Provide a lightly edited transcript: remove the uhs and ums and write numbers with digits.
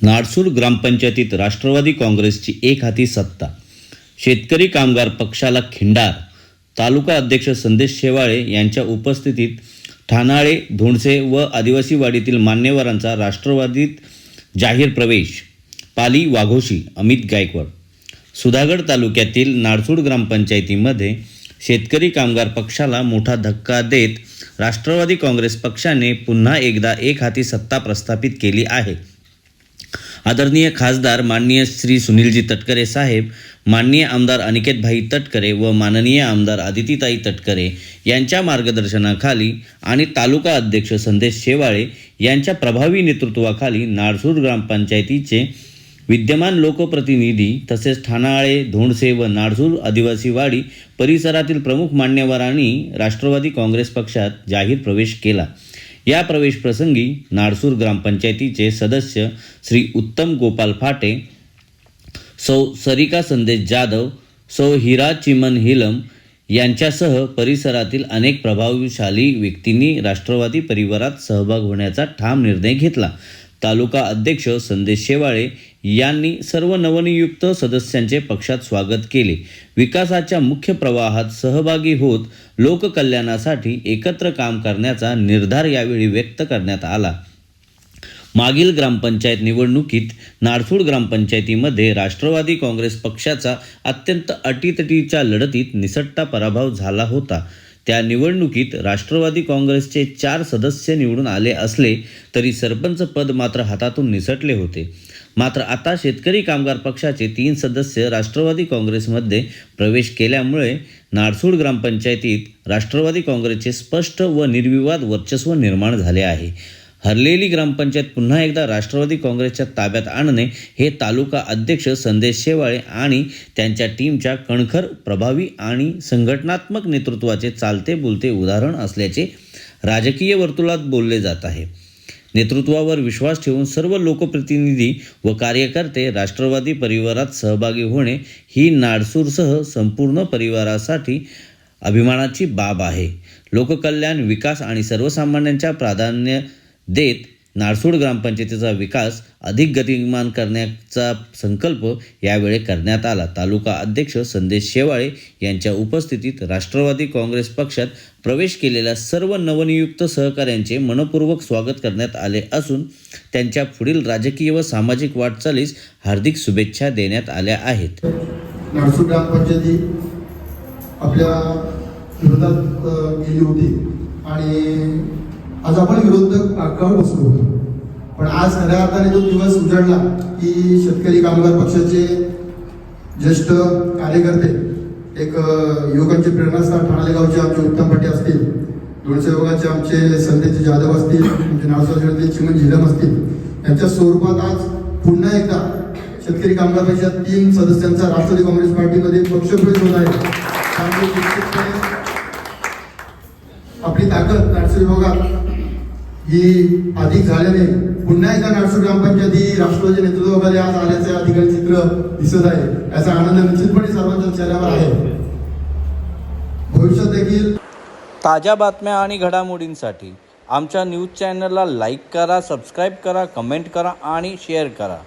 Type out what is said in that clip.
नाडसूर ग्रामपंचायतीत राष्ट्रवादी काँग्रेसची एकहाती सत्ता, शेतकरी कामगार पक्षाला खिंडार. तालुका अध्यक्ष संदेश शेवाळे यांच्या उपस्थितीत ठाणाळे, धोंडसे व आदिवासी वाडीतील मान्यवरांचा राष्ट्रवादीत जाहीर प्रवेश. पाली, वाघोशी, अमित गायकवाड. सुधागड तालुक्यातील नाडसूर ग्रामपंचायतीमध्ये शेतकरी कामगार पक्षाला मोठा धक्का देत राष्ट्रवादी काँग्रेस पक्षाने पुन्हा एकदा एकहाती सत्ता प्रस्थापित केली आहे. आदरणीय खासदार माननीय श्री सुनीलजी तटकरे साहेब, माननीय आमदार अनिकेतभाई तटकरे व माननीय आमदार आदितीताई तटकरे यांच्या मार्गदर्शनाखाली आणि तालुका अध्यक्ष संदेश शेवाळे यांच्या प्रभावी नेतृत्वाखाली नाडसूर ग्रामपंचायतीचे विद्यमान लोकप्रतिनिधी तसेच ठाणाळे, धोंडसे व नाडसूर आदिवासी वाडी परिसरातील प्रमुख मान्यवरांनी राष्ट्रवादी काँग्रेस पक्षात जाहीर प्रवेश केला. या प्रवेशप्रसंगी नाडसूर ग्रामपंचायतीचे सदस्य श्री उत्तम गोपाल फाटे, सौ सरिका संदेश जाधव, सौ हिरा चिमन हिलम यांच्यासह परिसरातील अनेक प्रभावशाली व्यक्तींनी राष्ट्रवादी परिवारात सहभाग होण्याचा ठाम निर्णय घेतला. तालुका अध्यक्ष संदेश शेवाळे यांनी सर्व नवनियुक्त सदस्यांचे पक्षात स्वागत केले. विकासाच्या मुख्य प्रवाहात सहभागी होत लोककल्याणासाठी एकत्र काम करण्याचा निर्धार यावेळी व्यक्त करण्यात आला. मागील ग्रामपंचायत निवडणुकीत नाडसूर ग्रामपंचायतीमध्ये राष्ट्रवादी काँग्रेस पक्षाचा अत्यंत अटीतटीच्या लढतीत निसटता पराभव झाला होता. त्या निवडणुकीत राष्ट्रवादी काँग्रेसचे 4 सदस्य निवडून आले असले तरी सरपंच पद मात्र हातातून निसटले होते. मात्र आता शेतकरी कामगार पक्षाचे 3 सदस्य राष्ट्रवादी काँग्रेसमध्ये प्रवेश केल्यामुळे नाडसूर ग्रामपंचायतीत राष्ट्रवादी काँग्रेसचे स्पष्ट व निर्विवाद वर्चस्व निर्माण झाले आहे. हरलेली ग्रामपंचायत पुन्हा एकदा राष्ट्रवादी काँग्रेसच्या ताब्यात आणणे हे तालुका अध्यक्ष संदेश शेवाळे आणि त्यांच्या टीमच्या कणखर, प्रभावी आणि संघटनात्मक नेतृत्वाचे चालते बोलते उदाहरण असल्याचे राजकीय वर्तुळात बोलले जात आहे. नेतृत्वावर विश्वास ठेवून सर्व लोकप्रतिनिधी व कार्यकर्ते राष्ट्रवादी परिवारात सहभागी होणे ही नाडसूरसह संपूर्ण परिवारासाठी अभिमानाची बाब आहे. लोककल्याण, विकास आणि सर्वसामान्यांच्या प्राधान्य देत नाडसूर ग्रामपंचायतीचा विकास अधिक गतिमान करण्याचा संकल्प यावेळी करण्यात आला. तालुका अध्यक्ष संदेश शेवाळे यांच्या उपस्थितीत राष्ट्रवादी काँग्रेस पक्षात प्रवेश केलेल्या सर्व नवनियुक्त सहकाऱ्यांचे मनपूर्वक स्वागत करण्यात आले असून त्यांच्या पुढील राजकीय व सामाजिक वाटचालीस हार्दिक शुभेच्छा देण्यात आल्या आहेत. नाडसूर ग्रामपंचायती आपल्या विरोधात गेली होती आणि आज आपण विरोधक काळावर बसलो होतो, पण आज खऱ्या अर्थाने तो दिवस उजाडला की शेतकरी कामगार पक्षाचे ज्येष्ठ कार्यकर्ते, एक युवकांचे प्रेरणास्थान ठाणे गावचे आमचे उत्तम फाटे असतील, धोंडसे विभागाचे आमचे संदेश जाधव असतील, आमचे नाडसूरचे चिमन झिलम असतील, यांच्या स्वरूपात आज पुन्हा एकदा शेतकरी कामगार पक्षात 3 सदस्यांचा राष्ट्रवादी काँग्रेस पार्टीमध्ये पक्षप्रवेश होत आहे. आपली ताकद नाडसूर विभागात ही अधिक झाल्याने पुन्हा एकदा नाडसूर ग्रामपंचायत ही राष्ट्रवादी नेतृत्वाखाली आज आल्याचे या ठिकाणी चित्र दिसत आहे. याचा आनंद निश्चितपणे सर्वांच्या चेहऱ्यावर आहे. भविष्यात देखील ताज्या बातम्या आणि घडामोडींसाठी आमच्या न्यूज चॅनलला लाईक करा, सबस्क्राईब करा, कमेंट करा आणि शेअर करा.